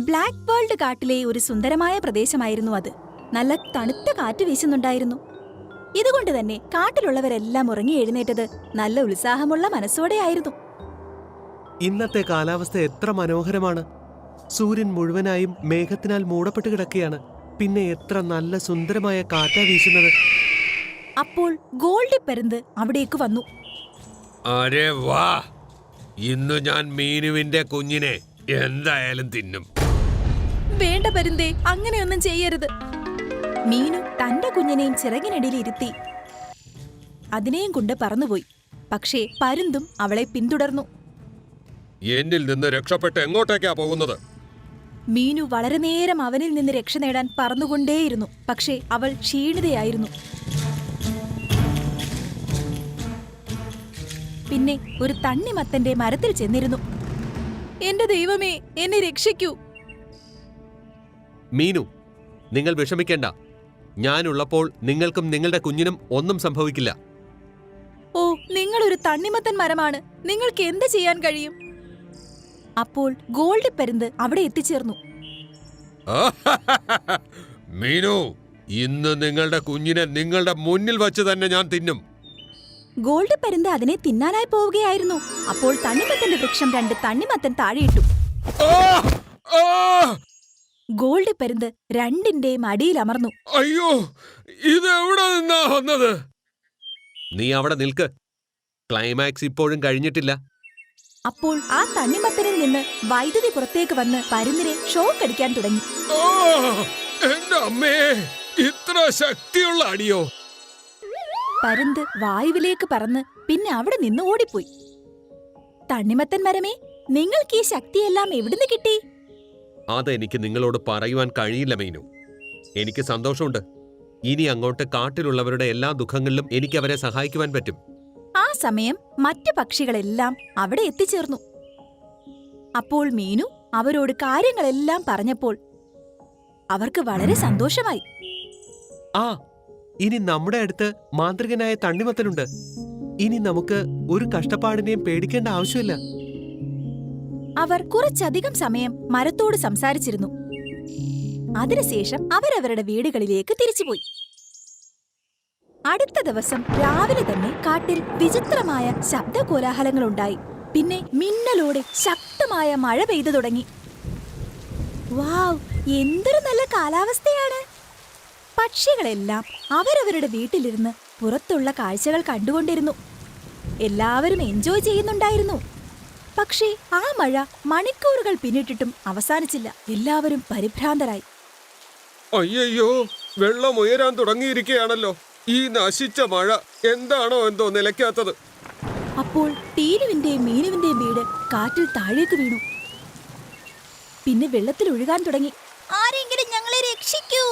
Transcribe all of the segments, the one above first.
Black world കാട്ടിലെ ഒരു സുന്ദരമായ പ്രദേശമായിരുന്നു അത്. നല്ല തണുത്ത കാറ്റ് വീശുന്നുണ്ടായിരുന്നു. ഇതുകൊണ്ട് തന്നെ കാട്ടിലുള്ളവരെല്ലാം ഉറങ്ങി എഴുന്നേറ്റത് നല്ല ഉത്സാഹമുള്ള മനസ്സോടെയായിരുന്നു. ഇന്നത്തെ കാലാവസ്ഥ എത്ര മനോഹരമാണ്. സൂര്യൻ മുഴുവനായും മേഘത്തിനാൽ മൂടപ്പെട്ട് കിടക്കുകയാണ്. പിന്നെ എത്ര നല്ല സുന്ദരമായ കാറ്റാ വീശുന്നത്. അപ്പോൾ ഗോൾഡി പരുന്ത് അവിടേക്ക് വന്നു. അരെ വാ, ഇന്ന് ഞാൻ മീനുവിന്റെ കുഞ്ഞിനെ എന്തായാലും തിന്നും. വേണ്ട പരുന്തേ, അങ്ങനെയൊന്നും ചെയ്യരുത്. മീനു തന്റെ കുഞ്ഞിനെയും ചിറകിനടിയിൽ ഇരുത്തി അതിനെയും കൊണ്ട് പറന്നുപോയി. പക്ഷേ പരുന്തും അവളെ പിന്തുടർന്നു. എന്നിൽ നിന്ന് രക്ഷപ്പെട്ട് എങ്ങോട്ടേക്കാ പോകുന്നത്? മീനു വളരെ നേരം അവനിൽ നിന്ന് രക്ഷ നേടാൻ പറന്നുകൊണ്ടേയിരുന്നു. പക്ഷേ അവൾ ക്ഷീണിതയായിരുന്നു. പിന്നെ ഒരു തണ്ണിമത്തന്റെ മരത്തിൽ ചെന്നിരുന്നു. എന്റെ ദൈവമേ, എന്നെ രക്ഷിക്കൂ. മീനു, നിങ്ങൾ വിഷമിക്കേണ്ട. ഞാനുള്ളപ്പോൾ നിങ്ങൾക്കും നിങ്ങളുടെ കുഞ്ഞിനും ഒന്നും സംഭവിക്കില്ല. ഓ, നിങ്ങളൊരു തണ്ണിമത്തൻ മരമാണ്. നിങ്ങൾക്ക് എന്ത് ചെയ്യാൻ കഴിയും? അപ്പോൾ ഗോൾഡി പരുന്ത് അവിടെ എത്തിച്ചേർന്നു. മീനു, ഇന്ന് നിങ്ങളുടെ കുഞ്ഞിനെ നിങ്ങളുടെ മുന്നിൽ വച്ച് തന്നെ ഞാൻ തിന്നും. ഗോൾഡി പരുന്ത് അതിനെ തിന്നാനായി പോവുകയായിരുന്നു. അപ്പോൾ തണ്ണിമത്തന്റെ വൃക്ഷം 2 തണ്ണിമത്തൻ താഴെയിട്ടു. ഗോൾഡി പരുന്ത് രണ്ടിന്റെയും അടിയിൽ അമർന്നു. അയ്യോ, ഇത് എവിടെ നിന്നാ വന്നത്? നീ അവിടെ നിൽക്ക്. ക്ലൈമാക്സ് ഇപ്പോഴും കഴിഞ്ഞിട്ടില്ല. അപ്പോൾ ആ തണ്ണിമത്തനിൽ നിന്ന് വൈദ്യുതി പുറത്തേക്ക് വന്ന് പരുന്തിനെ ഷോക്ക് അടിക്കാൻ തുടങ്ങി. എന്റെ അമ്മേ, ഇത്ര ശക്തിയുള്ള അടിയോ? പരുന്ത് വായുവിലേക്ക് പറന്ന് പിന്നെ അവിടെ നിന്ന് ഓടിപ്പോയി. തണ്ണിമത്തൻ മരമേ, നിങ്ങൾക്ക് ഈ ശക്തിയെല്ലാം എവിടുന്ന് കിട്ടി? അതെനിക്ക് നിങ്ങളോട് പറയുവാൻ കഴിയില്ല മീനു. എനിക്ക് സന്തോഷമുണ്ട്. ഇനി അങ്ങോട്ട് കാട്ടിലുള്ളവരുടെ എല്ലാ ദുഃഖങ്ങളിലും എനിക്ക് അവരെ സഹായിക്കുവാൻ പറ്റും. ആ സമയം മറ്റു പക്ഷികളെല്ലാം അവിടെ എത്തിച്ചേർന്നു. അപ്പോൾ മീനു അവരോട് കാര്യങ്ങളെല്ലാം പറഞ്ഞപ്പോൾ അവർക്ക് വളരെ സന്തോഷമായി. ആ, ഇനി നമ്മുടെ അടുത്ത് മാന്ത്രികനായ തണ്ണിമത്തനുണ്ട്. ഇനി നമുക്ക് ഒരു കഷ്ടപ്പാടിനെയും പേടിക്കേണ്ട ആവശ്യമില്ല. അവർ കുറച്ചധികം സമയം മരത്തോട് സംസാരിച്ചിരുന്നു. അതിനുശേഷം അവരവരുടെ വീടുകളിലേക്ക് തിരിച്ചുപോയി. അടുത്ത ദിവസം രാവിലെ തന്നെ കാട്ടിൽ വിചിത്രമായ ശബ്ദകോലാഹലങ്ങളുണ്ടായി. പിന്നെ മിന്നലോടെ ശക്തമായ മഴ പെയ്തു തുടങ്ങി. വാവ്, എന്തൊരു നല്ല കാലാവസ്ഥയാണ്! പക്ഷികളെല്ലാം അവരവരുടെ വീട്ടിലിരുന്ന് പുറത്തുള്ള കാഴ്ചകൾ കണ്ടുകൊണ്ടിരുന്നു. എല്ലാവരും എൻജോയ് ചെയ്യുന്നുണ്ടായിരുന്നു. പക്ഷേ ആ മഴ മണിക്കൂറുകൾ പിന്നിട്ടിട്ടും അവസാനിച്ചില്ല. എല്ലാവരും പരിഭ്രാന്തരായി. അയ്യോ, വെള്ളം ഉയരാൻ തുടങ്ങിയിരിക്കുകയാണല്ലോ. ഈ നശിച്ച മഴ എന്താണോ എന്തോ നിലയ്ക്കാത്തത്. അപ്പോൾ ടീനുവിന്റെയും മീനുവിന്റെയും വീട് കാറ്റിൽ താഴേക്ക് വീണു. പിന്നെ വെള്ളത്തിൽ ഒഴുകാൻ തുടങ്ങി. ആരെങ്കിലും ഞങ്ങളെ രക്ഷിക്കൂ!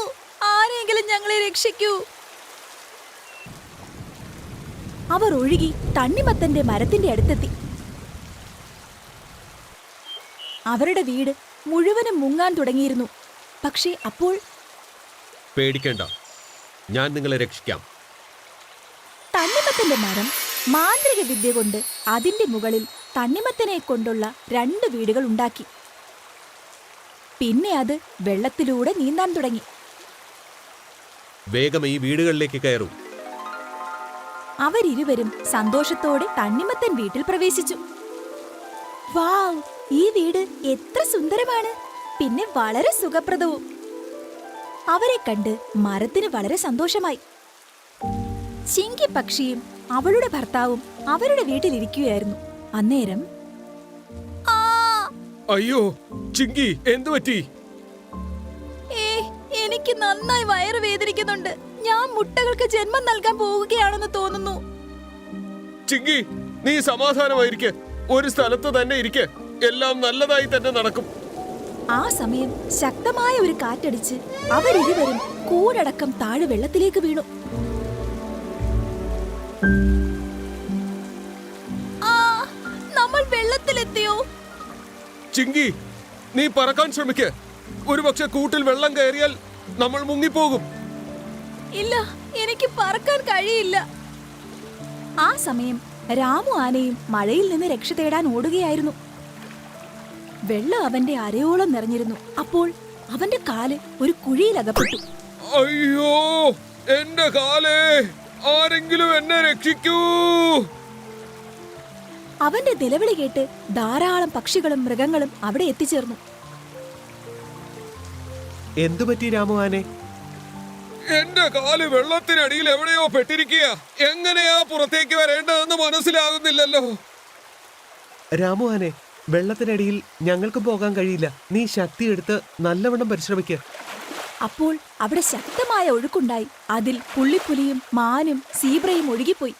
ആരെങ്കിലും ഞങ്ങളെ രക്ഷിക്കൂ! അവർ ഒഴുകി തണ്ണിമത്തന്റെ മരത്തിന്റെ അടുത്തെത്തി. അവരുടെ വീട് മുഴുവനും മുങ്ങാൻ തുടങ്ങിയിരുന്നു. പക്ഷേ അപ്പോൾ പേടിക്കേണ്ട, ഞാൻ നിങ്ങളെ രക്ഷിക്കാം. തണ്ണിമത്തന്റെ മരം മാന്ത്രിക വിദ്യ കൊണ്ട് അതിന്റെ മുകളിൽ തണ്ണിമത്തനെ കൊണ്ടുള്ള 2 വീടുകൾ ഉണ്ടാക്കി. പിന്നെ അത് വെള്ളത്തിലൂടെ നീന്താൻ തുടങ്ങി. വേഗം ഈ വീടുകളിലേക്ക് കയറൂ. അവരിരുവരും സന്തോഷത്തോടെ തണ്ണിമത്തൻ വീട്ടിൽ പ്രവേശിച്ചു. വാവ്, ഈ വീട് എത്ര സുന്ദരമാണ്! പിന്നെ വളരെ സുഖപ്രദവും. അവരെ കണ്ട് മരത്തിന് വളരെ സന്തോഷമായി. ചിങ്കി പക്ഷിയും അവളുടെ ഭർത്താവും അവരുടെ വീട്ടിലിരിക്കുകയായിരുന്നു. അന്നേരം അയ്യോ, ചിങ്കി, എന്തു പറ്റി? എനിക്ക് നന്നായി വയറ് വേദനിക്കുന്നുണ്ട്. ഞാൻ മുട്ടകൾക്ക് ജന്മം നൽകാൻ പോവുകയാണെന്ന് തോന്നുന്നു. ചിങ്കി, നീ സമാധാനമായിരിക്കെ. ഒരു സ്ഥലത്ത് തന്നെ ഇരിക്കെ. എല്ലാം നല്ലതായി തന്നെ നടക്കും. ആ സമയം ശക്തമായ ഒരു കാറ്റടിച്ച് അവരിരുവരും കൂടടക്കം താഴെ വെള്ളത്തിലേക്ക് വീണു. നമ്മൾ വെള്ളത്തിലെത്തിയോ? ചിങ്കി, നീ പറക്കാൻ ശ്രമിക്ക്. ഒരുപക്ഷെ കൂട്ടിൽ വെള്ളം കയറിയാൽ നമ്മൾ മുങ്ങിപ്പോകും. ഇല്ല, എനിക്ക് പറക്കാൻ കഴിയില്ല. ആ സമയം രാമു ആനയും മഴയിൽ നിന്ന് രക്ഷ തേടാൻ ഓടുകയായിരുന്നു. വെള്ളം അവന്റെ അരയോളം നിറഞ്ഞിരുന്നു. അപ്പോൾ അവന്റെ കാല് ഒരു കുഴിയിൽ അകപ്പെട്ടു. അയ്യോ, എന്റെ കാലേ, ആരെങ്കിലും എന്നെ രക്ഷിക്കൂ! അവന്റെ നിലവിളി കേട്ട് ധാരാളം പക്ഷികളും മൃഗങ്ങളും അവിടെ എത്തിച്ചേർന്നു. എന്തുപറ്റി രാമു ആനെ? എന്റെ കാല് വെള്ളത്തിനടിയിൽ എവിടെയോ പെട്ടിരിക്കുക. എങ്ങനെയാ പുറത്തേക്ക് വരേണ്ടതെന്ന് മനസ്സിലാകുന്നില്ലല്ലോ. രാമു ആനെ, വെള്ളത്തിനടിയിൽ ഞങ്ങൾക്ക് പോകാൻ കഴിയില്ല. നീ ശക്തിയെടുത്ത് നല്ലവണ്ണം പരിശ്രമിക്കുക. അപ്പോൾ അവിടെ ശക്തമായ ഒഴുക്കുണ്ടായി. അതിൽ പുള്ളിപ്പുലിയും മാനും സീബ്രയും ഒഴുകിപ്പോയി.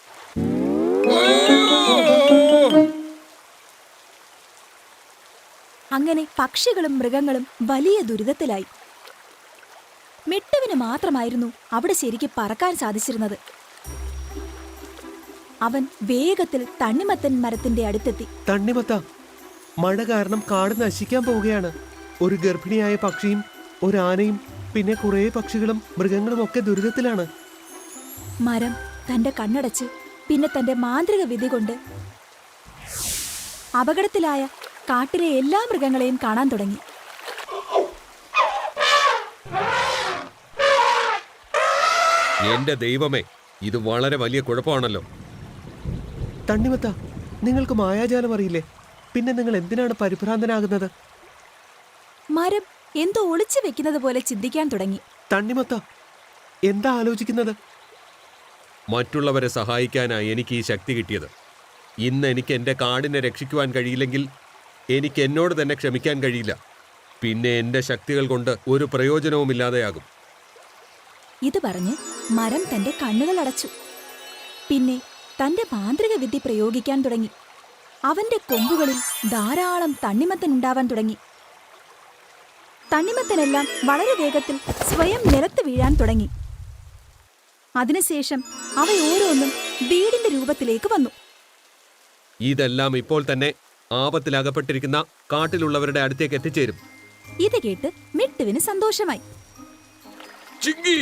അങ്ങനെ പക്ഷികളും മൃഗങ്ങളും വലിയ ദുരിതത്തിലായി. മിട്ടുവിന് മാത്രമായിരുന്നു അവിടെ ശരിക്ക് പറക്കാൻ സാധിച്ചിരുന്നത്. അവൻ വേഗത്തിൽ തണ്ണിമത്തൻ മരത്തിന്റെ അടുത്തെത്തി. തണ്ണിമത്ത, മഴ കാരണം കാട് നശിക്കാൻ പോവുകയാണ്. ഒരു ഗർഭിണിയായ പക്ഷിയും ഒരു ആനയും പിന്നെ കുറേ പക്ഷികളും മൃഗങ്ങളും ഒക്കെ ദുരിതത്തിലാണ്. മരം തന്റെ കണ്ണടച്ച് പിന്നെ തന്റെ മാന്ത്രിക വിധി കൊണ്ട് അപകടത്തിലായ കാട്ടിലെ എല്ലാ മൃഗങ്ങളെയും കാണാൻ തുടങ്ങി. എന്റെ ദൈവമേ, ഇത് വളരെ വലിയ കുഴപ്പമാണല്ലോ. തണ്ണിമത്ത, നിങ്ങൾക്ക് മായാജാലം അറിയില്ലേ? പിന്നെ നിങ്ങൾ എന്തിനാണ് പരിഭ്രാന്തനാകുന്നത്? മരം എന്തോ ഒളിച്ചു വെക്കുന്നത് പോലെ ചിന്തിക്കാൻ തുടങ്ങി. തണ്ണിമത്ത, എന്താ ആലോചിക്കുന്നത്? മറ്റുള്ളവരെ സഹായിക്കാനായി എനിക്ക് ഈ ശക്തി കിട്ടിയത്. ഇന്ന് എനിക്ക് എന്റെ കാടിനെ രക്ഷിക്കുവാൻ കഴിയില്ലെങ്കിൽ എനിക്ക് എന്നോട് തന്നെ ക്ഷമിക്കാൻ കഴിയില്ല. പിന്നെ എന്റെ ശക്തികൾ കൊണ്ട് ഒരു പ്രയോജനവുമില്ലാതെയാകും. ഇത് പറഞ്ഞ് മരം തന്റെ കണ്ണുകൾ അടച്ചു. പിന്നെ തന്റെ മാന്ത്രിക വിദ്യ പ്രയോഗിക്കാൻ തുടങ്ങി. അവന്റെ കൊമ്പുകളിൽ ധാരാളം തണ്ണിമത്തൻ ഉണ്ടാവാൻ തുടങ്ങി. തണ്ണിമത്തനെല്ലാം വളരെ വേഗത്തിൽ സ്വയം നിലത്ത് വീഴാൻ തുടങ്ങി. അതിനുശേഷം അവ ഓരോന്നും വീടിന്റെ രൂപത്തിലേക്ക് വന്നു. ഇതെല്ലാം ഇപ്പോൾ തന്നെ ആപത്തിലകപ്പെട്ടിരിക്കുന്ന കാട്ടിലുള്ളവരുടെ അടുത്തേക്ക് എത്തിച്ചേരും. ഇത് കേട്ട് മിട്ടുവിന് സന്തോഷമായി. ചിങ്കി,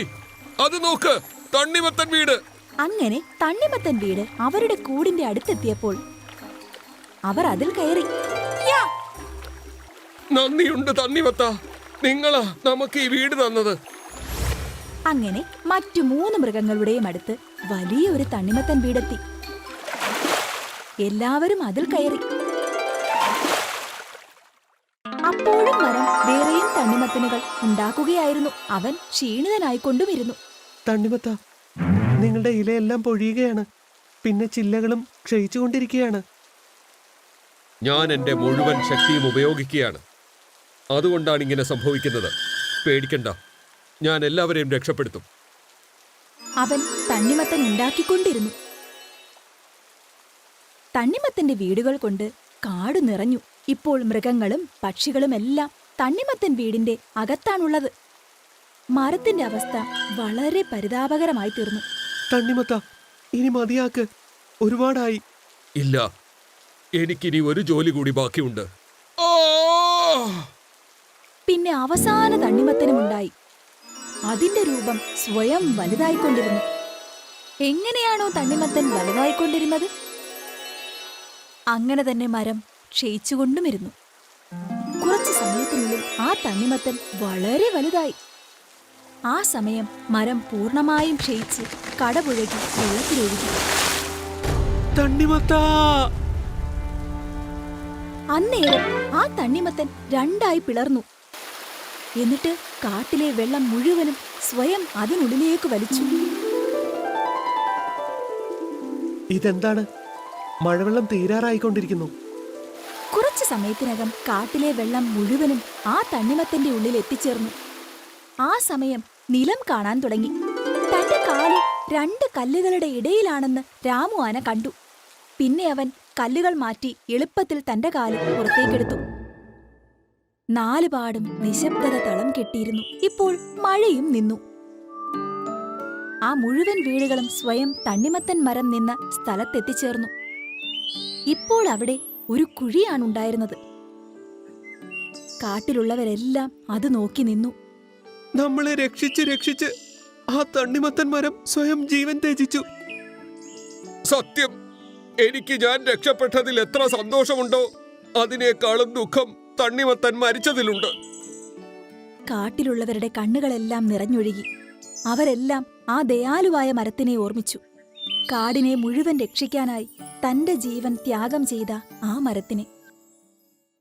അത് നോക്ക്, തണ്ണിമത്തൻ വീട്. അങ്ങനെ തണ്ണിമത്തൻ വീട് അവരുടെ കൂടിന്റെ അടുത്തെത്തിയപ്പോൾ അവർ അതിൽ കയറി. യാ! നന്ദിയുണ്ട് തണ്ണിമത്ത, നിങ്ങളാ നമുക്ക് ഈ വീട് തന്നത്. അങ്ങനെ മറ്റു 3 മൃഗങ്ങളുടെയും അടുത്ത് വലിയൊരു തണ്ണിമത്തൻ വീടെത്തി. എല്ലാവരും അതിൽ കയറി. അപ്പോഴും മരം വേറെയും തണ്ണിമത്തനുകൾ ഉണ്ടാക്കുകയായിരുന്നു. അവൻ ക്ഷീണിതനായിക്കൊണ്ടുമിരുന്നു. തണ്ണിമത്ത, നിങ്ങളുടെ ഇലയെല്ലാം പൊഴിയുകയാണ്. പിന്നെ ചില്ലകളും ക്ഷയിച്ചുകൊണ്ടിരിക്കുകയാണ്. ഞാൻ എന്റെ മുഴുവൻ ശക്തിയും ഉപയോഗിക്കുകയാണ്. അതുകൊണ്ടാണ് ഇങ്ങനെ സംഭവിക്കുന്നത്. പേടിക്കണ്ട, ഞാൻ എല്ലാവരെയും രക്ഷപ്പെടുത്തും. അവൻ തണ്ണിമത്തൻ ഉണ്ടാക്കിക്കൊണ്ടിരുന്നു. തണ്ണിമത്തന്റെ വീടുകൾ കൊണ്ട് കാട് നിറഞ്ഞു. ഇപ്പോൾ മൃഗങ്ങളും പക്ഷികളും എല്ലാം തണ്ണിമത്തൻ വീടിന്റെ അകത്താണുള്ളത്. മരത്തിന്റെ അവസ്ഥ വളരെ പരിതാപകരമായി തീർന്നു. തണ്ണിമത്ത, ഇനി മതിയാക്ക്. ഒരുപാടായി. ഇല്ല, എനിക്കിനി ഒരു ജോലി കൂടി ബാക്കിയുണ്ട്. പിന്നെ അവസാന തണ്ണിമത്തനുമുണ്ടായി. അതിന്റെ രൂപം സ്വയം വലുതായിക്കൊണ്ടിരുന്നു. എങ്ങനെയാണോ തണ്ണിമത്തൻ വലുതായിക്കൊണ്ടിരുന്നത്, അങ്ങനെ തന്നെ മരം ക്ഷയിച്ചുകൊണ്ടുമിരുന്നു. കുറച്ചു സമയത്തിനുള്ളിൽ ആ തണ്ണിമത്തൻ വളരെ വലുതായി. ആ സമയം മരം പൂർണ്ണമായും ക്ഷയിച്ച് കടപുഴകി വെള്ളത്തിലൊഴുകി. തണ്ണിമത്ത! അന്നേരം ആ തണ്ണിമത്തൻ 2ആയി പിളർന്നു. എന്നിട്ട് കാട്ടിലെ വെള്ളം മുഴുവനും സ്വയം അതിനുള്ളിലേക്ക് വലിച്ചു. ഇതെന്താണ്? മഴവെള്ളം തീരാറായിക്കൊണ്ടിരിക്കുന്നു. കുറച്ചു സമയത്തിനകം കാട്ടിലെ വെള്ളം മുഴുവനും ആ തണ്ണിമത്തന്റെ ഉള്ളിൽ എത്തിച്ചേർന്നു. ആ സമയം നിലം കാണാൻ തുടങ്ങി. തന്റെ കാല് 2 കല്ലുകളുടെ ഇടയിലാണെന്ന് രാമു ആന കണ്ടു. പിന്നെ അവൻ കല്ലുകൾ മാറ്റി എളുപ്പത്തിൽ തന്റെ കാല് പുറത്തേക്കെടുത്തു. 4 പാടും നിശബ്ദത തളം കെട്ടിയിരുന്നു. ഇപ്പോൾ മഴയും നിന്നു. ആ മുഴുവൻ വീടുകളും സ്വയം തണ്ണിമത്തൻ മരം നിന്ന സ്ഥലത്തെത്തിച്ചേർന്നു. ഇപ്പോൾ അവിടെ ഒരു കുഴിയാണുണ്ടായിരുന്നത്. കാട്ടിലുള്ളവരെല്ലാം അത് നോക്കി നിന്നു. നമ്മളെ രക്ഷിച്ച് ആ തണ്ണിമത്തൻ മരം സ്വയം ജീവൻ ത്യജിച്ചു. സത്യം, എനിക്ക് ഞാൻ രക്ഷപ്പെട്ടതിൽ എത്ര സന്തോഷമുണ്ടോ അതിനേക്കാളും ദുഃഖം തണ്ണിമത്തൻ മരിച്ചതിലുണ്ട്. കാട്ടിലുള്ളവരുടെ കണ്ണുകളെല്ലാം നിറഞ്ഞൊഴുകി. അവരെല്ലാം ആ ദയാലുവായ മരത്തിനെ ഓർമ്മിച്ചു. കാടിനെ മുഴുവൻ രക്ഷിക്കാനായി തന്റെ ജീവൻ ത്യാഗം ചെയ്ത ആ മരത്തിനെ.